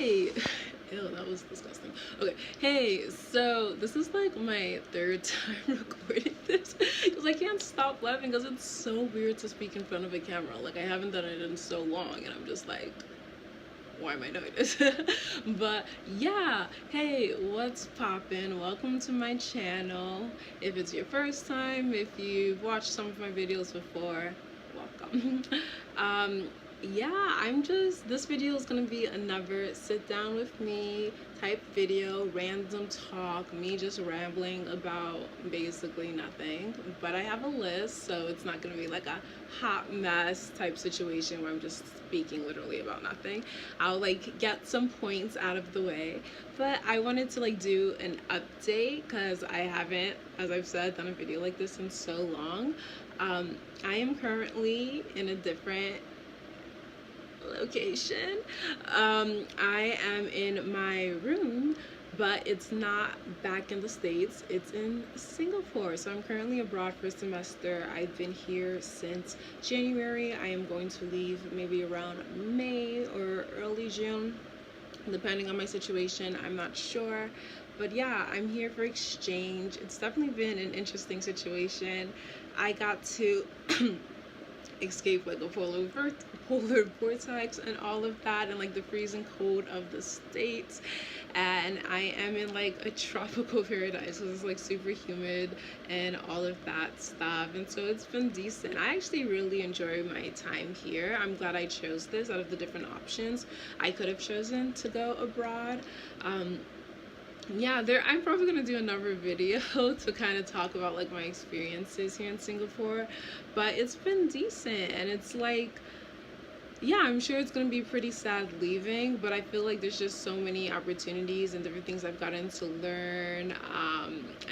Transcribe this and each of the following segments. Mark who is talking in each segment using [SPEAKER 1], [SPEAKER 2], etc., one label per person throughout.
[SPEAKER 1] Hey, ew, that was disgusting. Okay, hey, so this is like my third time recording this because I can't stop laughing because it's so weird to speak in front of a camera. Like, I haven't done it in so long, and I'm just like, why am I doing this? But yeah, hey, what's poppin'? Welcome to my channel. If it's your first time, if you've watched some of my videos before, welcome. um yeah, this video is gonna be another sit down with me type video, random talk, me just rambling about basically nothing. But I have a list, so it's not gonna be like a hot mess type situation where I'm just speaking literally about nothing. I'll like get some points out of the way, but I wanted to like do an update because I haven't, as I've said, done a video like this in so long. I am currently in a different location. I am in my room, but it's not back in the States, it's in Singapore. So I'm currently abroad for a semester. I've been here since January. I am going to leave maybe around May or early June, depending on my situation. I'm not sure, but yeah, I'm here for exchange. It's definitely been an interesting situation. I got to escape like a polar vortex and all of that, and like the freezing cold of the States, and I am in like a tropical paradise, so it's like super humid and all of that stuff. And so it's been decent. I actually really enjoy my time here. I'm glad I chose this out of the different options. I could have chosen to go abroad. Yeah, I'm probably gonna do another video to kind of talk about like my experiences here in Singapore, but it's been decent. And it's like, yeah, I'm sure it's gonna be pretty sad leaving, but I feel like there's just so many opportunities and different things I've gotten to learn,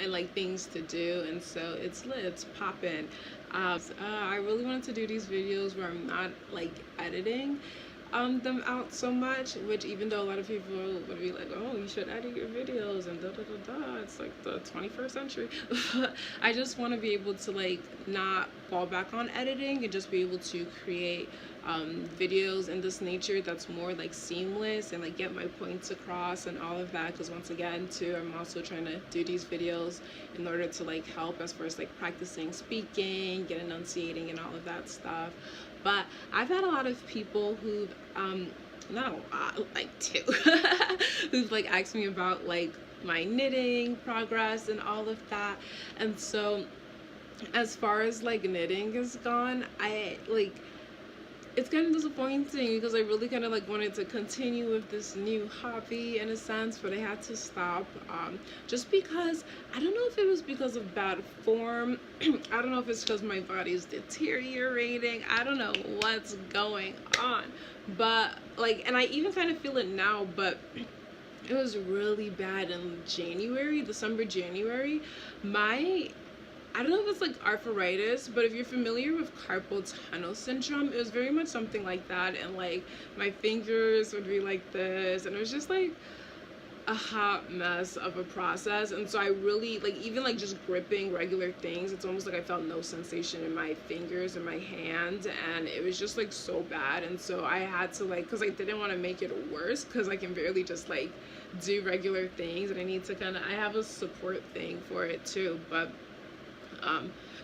[SPEAKER 1] and like things to do, and so it's lit, it's poppin'. I really wanted to do these videos where I'm not like editing them out so much, which even though a lot of people would be like, oh, you should edit your videos and da da da da, it's like the 21st century. I just want to be able to like not fall back on editing and just be able to create videos in this nature that's more like seamless and like get my points across and all of that. Because once again too, I'm also trying to do these videos in order to like help as far as like practicing speaking, get enunciating and all of that stuff. But I've had a lot of people who've not a lot, like two, who've like asked me about like my knitting progress and all of that. And so as far as like knitting is gone, it's kind of disappointing because I really kind of like wanted to continue with this new hobby in a sense, but I had to stop, just because I don't know if it was because of bad form. I don't know if it's because my body's deteriorating. I don't know what's going on, but like, and I even kind of feel it now, but it was really bad in December, January. I don't know if it's like arthritis, but if you're familiar with carpal tunnel syndrome, it was very much something like that. And like my fingers would be like this, and it was just like a hot mess of a process. And so I really like, even like just gripping regular things, it's almost like I felt no sensation in my fingers and my hand, and it was just like so bad. And so I had to like, because I didn't want to make it worse, because I can barely just like do regular things, and I need to kind of, I have a support thing for it too. But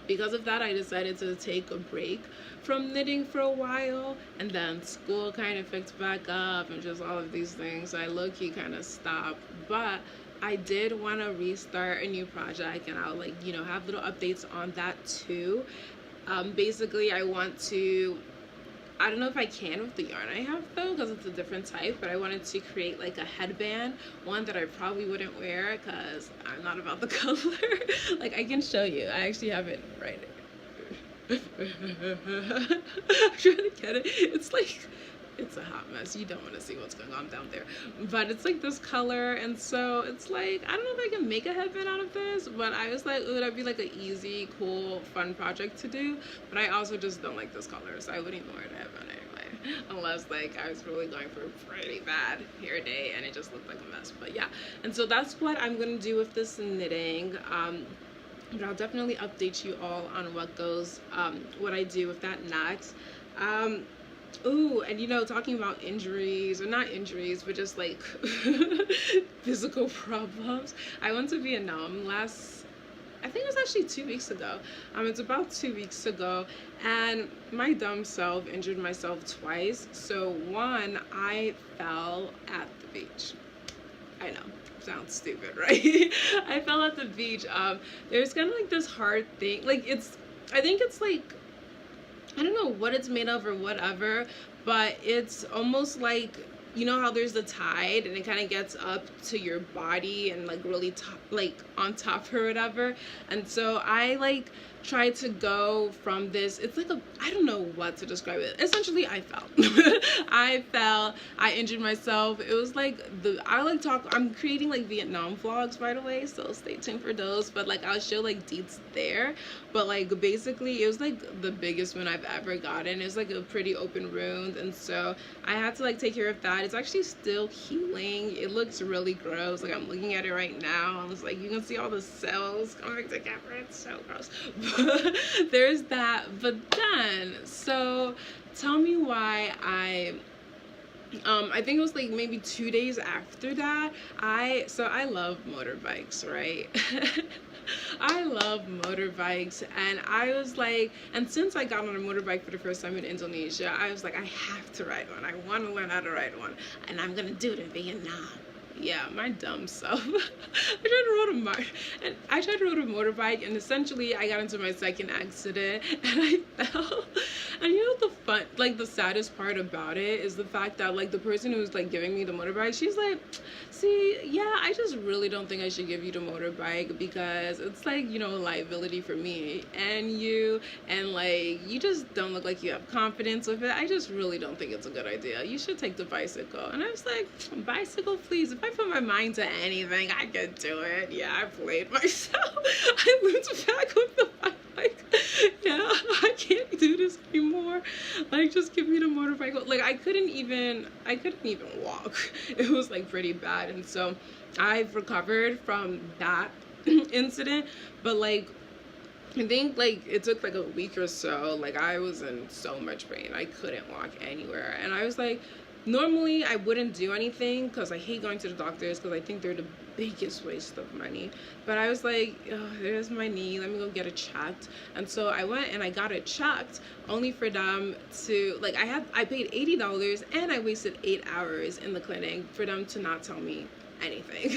[SPEAKER 1] because of that, I decided to take a break from knitting for a while, and then school kind of picked back up and just all of these things, so I low-key kind of stopped. But I did want to restart a new project, and I'll like, you know, have little updates on that too. Basically I don't know if I can with the yarn I have though, because it's a different type, but I wanted to create like a headband, one that I probably wouldn't wear because I'm not about the color. Like, I can show you, I actually have it right here. I'm trying to get it. It's like, it's a hot mess. You don't want to see what's going on down there, but it's like this color, and so it's like, I don't know if I can make a headband out of this, but I was like, ooh, that'd be like an easy, cool, fun project to do. But I also just don't like this color, so I wouldn't even wear a headband anyway, unless like I was really going for a pretty bad hair day and it just looked like a mess. But yeah, and so that's what I'm gonna do with this knitting. But I'll definitely update you all on what I do with that next. Ooh, and you know, talking about injuries, or not injuries, but just like physical problems. I went to Vietnam last, I think it was actually 2 weeks ago. It's about 2 weeks ago, and my dumb self injured myself twice. So one, I fell at the beach. I know, sounds stupid, right? I fell at the beach. There's kind of like this hard thing, like I think it's like, I don't know what it's made of or whatever, but it's almost like, you know how there's the tide and it kind of gets up to your body and like really top, like on top or whatever. And so I like tried to go from this, it's like a, I don't know what to describe it. Essentially, I fell. I fell, I injured myself. It was like I'm creating like Vietnam vlogs, by the way, so stay tuned for those. But like I'll show like deets there. But like basically it was like the biggest one I've ever gotten. It was like a pretty open wound, and so I had to like take care of that. It's actually still healing. It looks really gross. Like I'm looking at it right now. I was like, you can see all the cells coming together. It's so gross. But there's that. But then, so tell me why I think it was like maybe 2 days after that, I love motorbikes, right? I love motorbikes, and I was like, and since I got on a motorbike for the first time in Indonesia, I was like, I have to ride one. I want to learn how to ride one, and I'm gonna do it in Vietnam. Yeah, my dumb self. I tried to ride a motorbike, and essentially I got into my second accident, and I fell. And you know the saddest part about it is the fact that like the person who's like giving me the motorbike, she's like, see, yeah, I just really don't think I should give you the motorbike because it's like, you know, a liability for me and you, and like you just don't look like you have confidence with it. I just really don't think it's a good idea. You should take the bicycle. And I was like, bicycle, please. If I put my mind to anything, I could do it. Yeah, I played myself. I looped back with the bike. Yeah, I can't do this anymore. Like, just give me the motorcycle. Like, I couldn't even walk. It was like pretty bad. And so I've recovered from that incident, but like I think like it took like a week or so. Like I was in so much pain. I couldn't walk anywhere. And I was like, normally I wouldn't do anything because I hate going to the doctors because I think they're the biggest waste of money. But I was like, oh, there's my knee, let me go get it checked. And so I went and I got it checked, only for them to like, I paid $80 and I wasted 8 hours in the clinic for them to not tell me anything.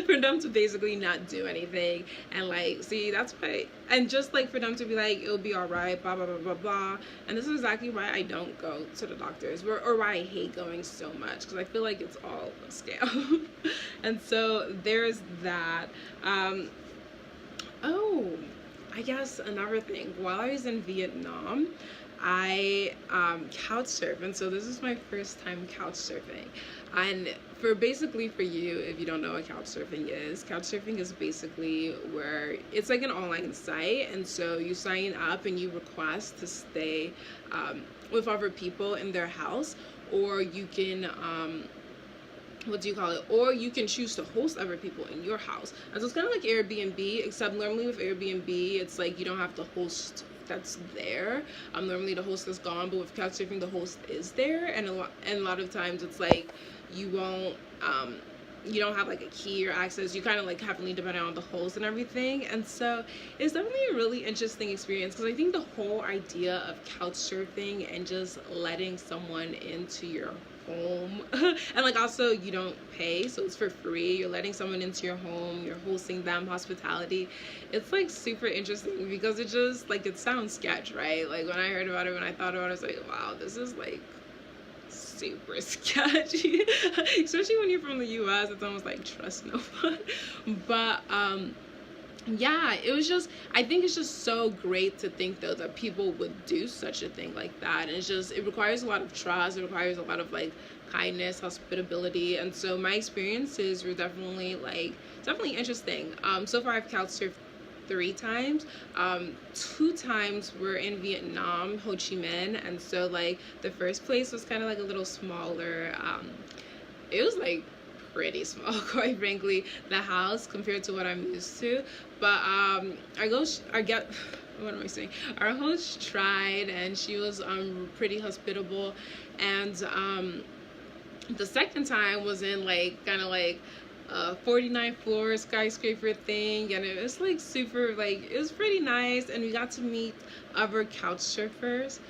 [SPEAKER 1] For them to basically not do anything. And like, see, that's why, and just like for them to be like, it'll be all right, blah blah blah blah blah. And this is exactly why I don't go to the doctors, or why I hate going so much, because I feel like it's all a scam. And so there's that. Oh, I guess another thing, while I was in Vietnam, I couch surf, and so this is my first time couch surfing. And for you, if you don't know what couch surfing is basically where it's like an online site, and so you sign up and you request to stay with other people in their house, or you can or you can choose to host other people in your house. And so it's kind of like Airbnb, except normally with Airbnb it's like you don't have the host that's there. Normally the host is gone, but with couchsurfing the host is there, and a lot of times it's like you won't you don't have like a key or access. You kind of like heavily dependent on the host and everything. And so it's definitely a really interesting experience, because I think the whole idea of couch surfing and just letting someone into your home and like also you don't pay, so it's for free, you're letting someone into your home, you're hosting them, hospitality. It's like super interesting, because it just like, it sounds sketch, right? Like when I heard about it, when I thought about it, I was like, wow, this is like super sketchy. Especially when you're from the US, it's almost like trust no one. But yeah, it was just, I think it's just so great to think though that people would do such a thing like that. And it's just, it requires a lot of trust, it requires a lot of like kindness, hospitability. And so my experiences were definitely interesting. So far I've couch surfed 3 times. 2 times were in Vietnam, Ho Chi Minh. And so like the first place was kind of like a little smaller. It was like pretty small, quite frankly, the house, compared to what I'm used to. But what am I saying? Our host tried, and she was pretty hospitable, and the second time was in like kind of like a 49 floor skyscraper thing, and it was like super, like it was pretty nice, and we got to meet other couch surfers.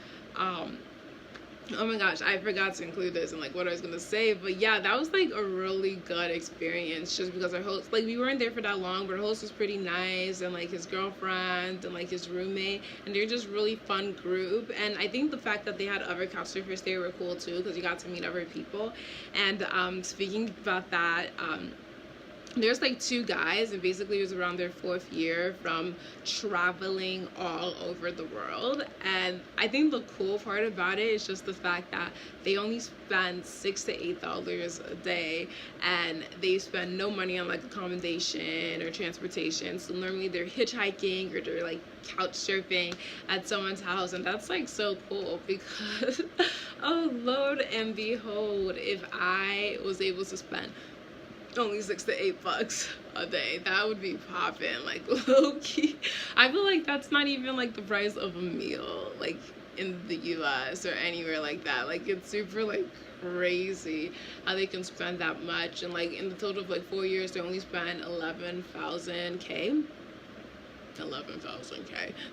[SPEAKER 1] Oh my gosh, I forgot to include this in like what I was gonna say, but yeah, that was like a really good experience, just because our host, like we weren't there for that long, but our host was pretty nice, and like his girlfriend and like his roommate, and they're just really fun group. And I think the fact that they had other couch surfers there were cool too, because you got to meet other people. And speaking about that, there's like two guys, and basically it was around their 4th year from traveling all over the world. And I think the cool part about it is just the fact that they only spend $6 to $8 a day, and they spend no money on like accommodation or transportation. So normally they're hitchhiking or they're like couch surfing at someone's house, and that's like so cool, because oh Lord and behold, if I was able to spend only $6 to $8 a day, that would be popping, like low-key. I feel like that's not even like the price of a meal like in the US or anywhere like that. Like it's super like crazy how they can spend that much, and like in the total of like 4 years they only spent 11,000K.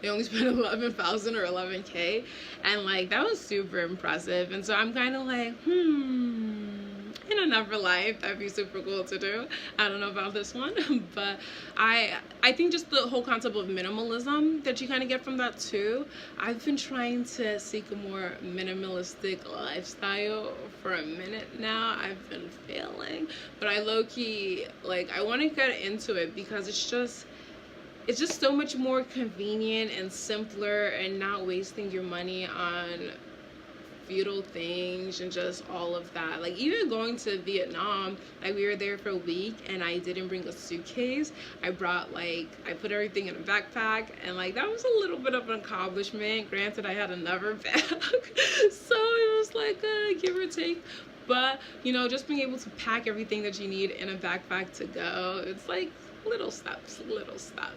[SPEAKER 1] They only spent 11,000 or 11K, and like that was super impressive. And so I'm kind of like, in another life that'd be super cool to do. I don't know about this one, but I think just the whole concept of minimalism that you kind of get from that too. I've been trying to seek a more minimalistic lifestyle for a minute now. I've been failing, but I low-key like I want to get into it, because it's just so much more convenient and simpler, and not wasting your money on futile things and just all of that. Like even going to Vietnam, like we were there for a week, and I didn't bring a suitcase. I brought like, I put everything in a backpack, and like that was a little bit of an accomplishment. Granted, I had another bag so it was like give or take, but you know, just being able to pack everything that you need in a backpack to go, it's like little steps.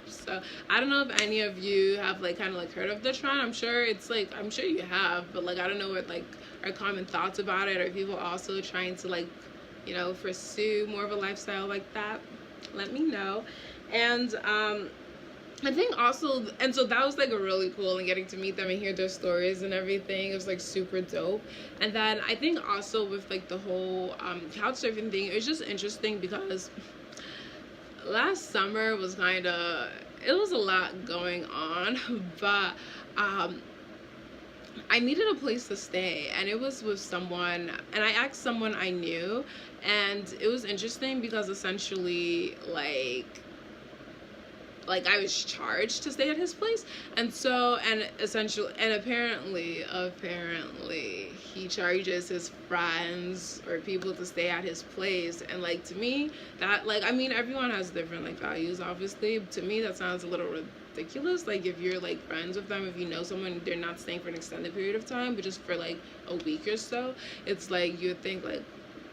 [SPEAKER 1] So I don't know if any of you have like kind of like heard of the trend. I'm sure you have, but like I don't know what like are common thoughts about it, or people also trying to like, you know, pursue more of a lifestyle like that. Let me know. And I think also, and so that was like a really cool, and getting to meet them and hear their stories and everything, it was like super dope. And then I think also with like the whole couch surfing thing, it was just interesting because last summer was kind of, it was a lot going on, but I needed a place to stay, and it was with someone, and I asked someone I knew, and it was interesting because essentially like I was charged to stay at his place, and so, and essentially, and apparently he charges his friends or people to stay at his place. And like to me, that, like, I mean, everyone has different like values, obviously. To me that sounds a little ridiculous. Like if you're like friends with them, if you know someone, they're not staying for an extended period of time, but just for like a week or so, it's like you would think like,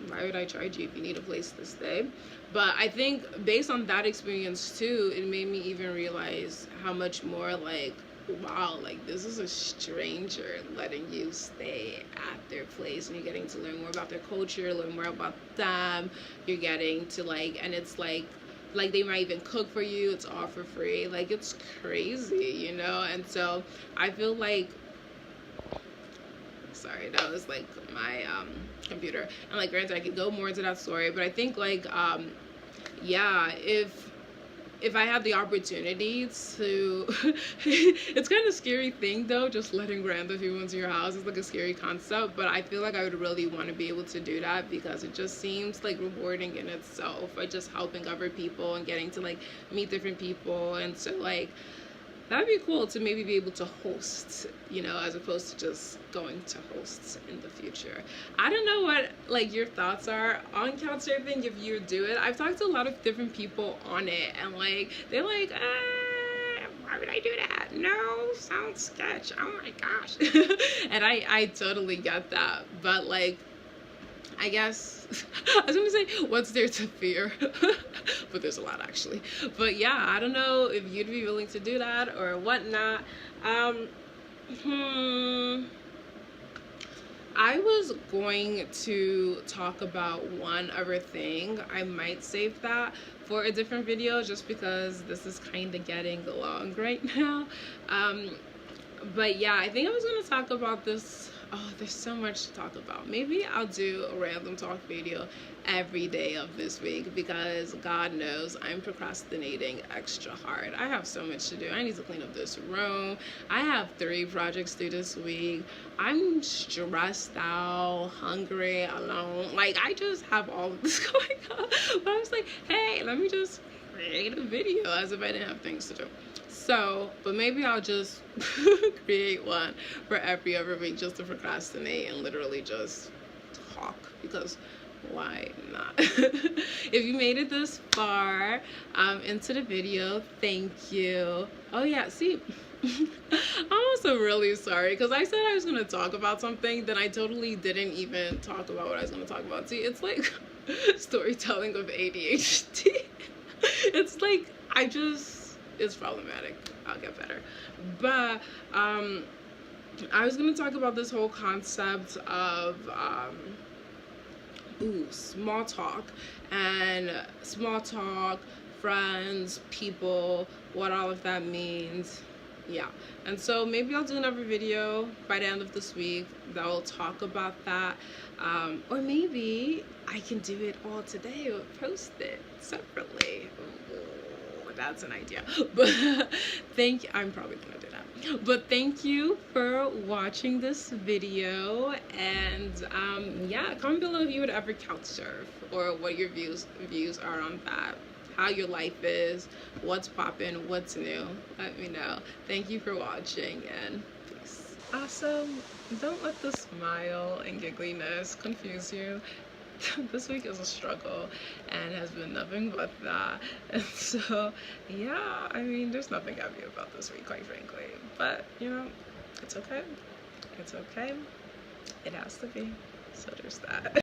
[SPEAKER 1] why would I charge you if you need a place to stay? But I think based on that experience too, it made me even realize how much more like, wow, like this is a stranger letting you stay at their place, and you're getting to learn more about their culture, learn more about them. You're getting to like, and it's like they might even cook for you. It's all for free. Like it's crazy, you know? And so I feel like, sorry, that was like my computer. And like granted, I could go more into that story, but I think like yeah, if I had the opportunity to it's kind of a scary thing though, just letting random people into your house. It's like a scary concept, but I feel like I would really want to be able to do that, because it just seems like rewarding in itself, by just helping other people and getting to like meet different people. And so like that'd be cool to maybe be able to host, you know, as opposed to just going to hosts in the future. I don't know what like your thoughts are on couchsurfing if you do it. I've talked to a lot of different people on it, and like they're like, why would I do that? No, sounds sketch. Oh my gosh. And I totally get that, but like I guess I was gonna say, what's there to fear? But there's a lot, actually. But yeah, I don't know if you'd be willing to do that or whatnot. Hmm. I was going to talk about one other thing. I might save that for a different video just because this is kind of getting long right now. But yeah, I think I was going to talk about this. Oh, there's so much to talk about. Maybe I'll do a random talk video every day of this week because God knows I'm procrastinating extra hard. I have so much to do. I need to clean up this room. I have 3 projects due this week. I'm stressed out, hungry, alone. Like, I just have all of this going on. But I was like, hey, let me just create a video as if I didn't have things to do. So, but maybe I'll just create one for every other week just to procrastinate and literally just talk, because why not? If you made it this far into the video, thank you. Oh yeah, see, I'm also really sorry because I said I was going to talk about something, then I totally didn't even talk about what I was going to talk about. See, it's like storytelling of ADHD. It's like, it's problematic. I'll get better. But I was gonna talk about this whole concept of small talk, friends, people, what all of that means. Yeah, and so maybe I'll do another video by the end of this week that will talk about that, or maybe I can do it all today or post it separately. That's an idea. But I'm probably gonna do that. But thank you for watching this video, and yeah, comment below if you would ever couch surf or what your views are on that, how your life is, what's poppin', what's new. Let me know. Thank you for watching, and peace. Also, don't let the smile and giggliness confuse you. This week is a struggle and has been nothing but that, and so yeah, I mean, there's nothing happy about this week, quite frankly, but you know, it's okay. It has to be, so there's that.